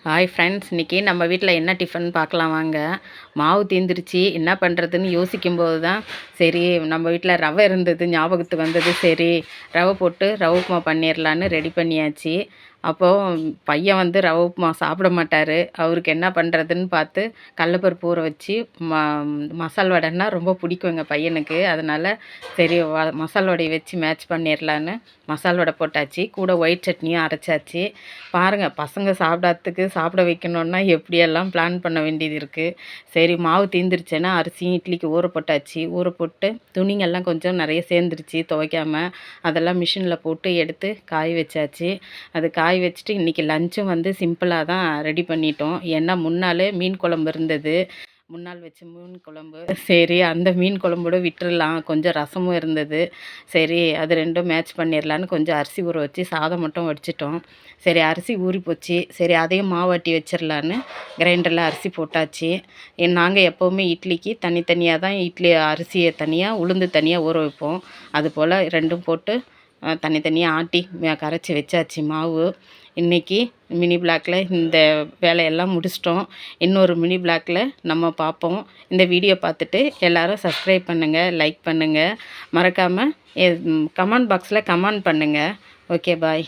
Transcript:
Hi friends, இன்றைக்கி நம்ம வீட்டில் என்ன டிஃபன் பார்க்கலாம் வாங்க. மாவு தீந்துருச்சு, என்ன பண்ணுறதுன்னு யோசிக்கும்போது தான் சரி நம்ம வீட்டில் ரவை இருந்தது ஞாபகத்துக்கு வந்தது. சரி ரவை போட்டு ரவை உப்புமா பண்ணிடலான்னு ரெடி பண்ணியாச்சு. அப்போது பையன் வந்து ரவை உப்புமா சாப்பிட மாட்டார். அவருக்கு என்ன பண்ணுறதுன்னு பார்த்து கடலப்பருப்பு ஊற வச்சு மசால் வடைன்னா ரொம்ப பிடிக்கும் எங்கள் பையனுக்கு. அதனால் சரி மசால் வடையை வச்சு மேட்ச் பண்ணிடலான்னு மசால் வடை போட்டாச்சு. கூட ஒயிட் சட்னியும் அரைச்சாச்சு. பாருங்கள், பசங்க சாப்பிட வைக்கணுன்னா எப்படியெல்லாம் பிளான் பண்ண வேண்டியது இருக்குது. சரி மாவு தீந்துருச்சேன்னா அரிசியும் இட்லிக்கு ஊற போட்டாச்சு. ஊற போட்டு துணிங்கெல்லாம் கொஞ்சம் நிறைய சேர்ந்துருச்சு துவைக்காமல். அதெல்லாம் மிஷினில் போட்டு எடுத்து காய வச்சாச்சு. அது காய வச்சுட்டு இன்றைக்கி லஞ்சும் வந்து சிம்பிளாக தான் ரெடி பண்ணிட்டோம். ஏன்னா முன்னாலே மீன் குழம்பு இருந்தது. முன்னாள் வச்ச மீன் குழம்பு, சரி அந்த மீன் குழம்போட விட்டுறலாம். கொஞ்சம் ரசமும் இருந்தது. சரி அது ரெண்டும் மேட்ச் பண்ணிடலான்னு கொஞ்சம் அரிசி ஊற வச்சு சாதம் மட்டும் வடிச்சிட்டோம். சரி அரிசி ஊறி போச்சு. சரி அதையும் மாவாட்டி வச்சிடலான்னு கிரைண்டரில் அரிசி போட்டாச்சு. நாங்கள் எப்போவுமே இட்லிக்கு தனித்தனியாக தான் இட்லி அரிசியை தனியாக உளுந்து தனியாக ஊற வைப்போம். அதுபோல் ரெண்டும் போட்டு தனித்தனியாக ஆட்டி கரைச்சி வச்சாச்சு மாவு. இன்றைக்கி மினி பிளாக்கில் இந்த வேலையெல்லாம் முடிச்சிட்டோம். இன்னொரு மினி பிளாக்கில் நம்ம பார்ப்போம். இந்த வீடியோ பார்த்துட்டு எல்லோரும் சப்ஸ்கிரைப் பண்ணுங்கள், லைக் பண்ணுங்கள், மறக்காமல் கமெண்ட் பாக்ஸில் கமெண்ட் பண்ணுங்கள். ஓகே, பாய்.